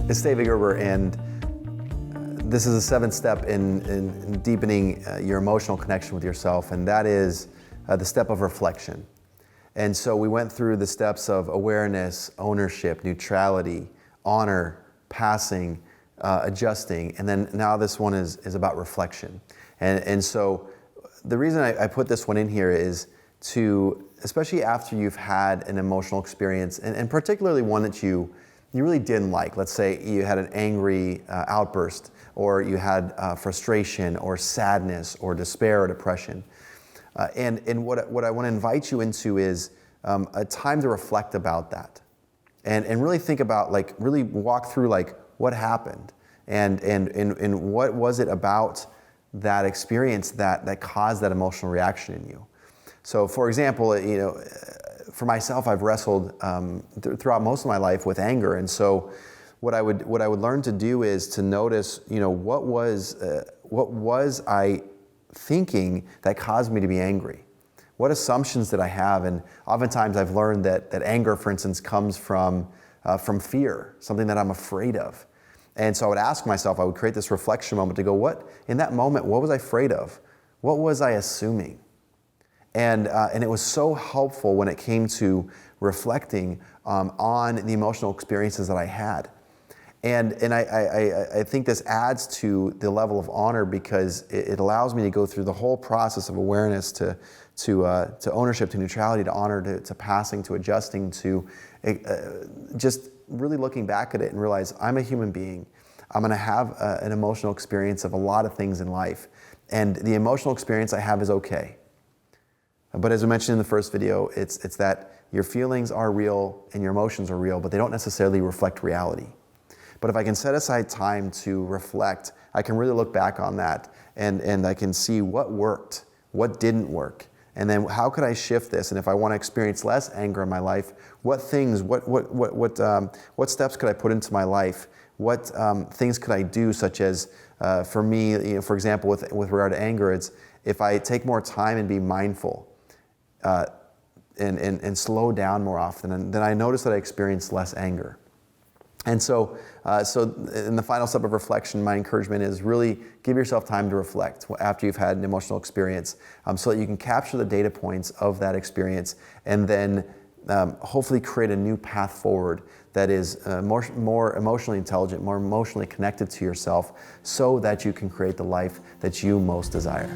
It's David Gerber, and this is a 7th step in deepening your emotional connection with yourself, and that is the step of reflection. And so we went through the steps of awareness, ownership, neutrality, honor, passing, adjusting, and then now this one is about reflection. And so the reason I put this one in here is to, especially after you've had an emotional experience, and particularly one that you really didn't like. Let's say you had an angry outburst, or you had frustration, or sadness, or despair, or depression. And what I want to invite you into is a time to reflect about that, and really think about, like, really walk through, like, what happened, and what was it about that experience that caused that emotional reaction in you. So, for example, for myself, I've wrestled throughout most of my life with anger, and so what I would learn to do is to notice, what was I thinking that caused me to be angry? What assumptions did I have? And oftentimes I've learned that anger, for instance, comes from fear, something that I'm afraid of. And so I would ask myself, I would create this reflection moment to go, in that moment, what was I afraid of? What was I assuming? And it was so helpful when it came to reflecting on the emotional experiences that I had. And I think this adds to the level of honor, because it allows me to go through the whole process of awareness to ownership, to neutrality, to honor, to passing, to adjusting, to just really looking back at it and realize I'm a human being. I'm going to have an emotional experience of a lot of things in life. And the emotional experience I have is okay. But as I mentioned in the first video, it's that your feelings are real and your emotions are real, but they don't necessarily reflect reality. But if I can set aside time to reflect, I can really look back on that, and I can see what worked, what didn't work, and then how could I shift this? And if I want to experience less anger in my life, what steps could I put into my life? What things could I do, such as for me, for example, with regard to anger, it's if I take more time and be mindful, and slow down more often, and then I notice that I experience less anger. And so in the final step of reflection, my encouragement is really give yourself time to reflect after you've had an emotional experience, so that you can capture the data points of that experience, and then hopefully create a new path forward that is more emotionally intelligent, more emotionally connected to yourself, so that you can create the life that you most desire.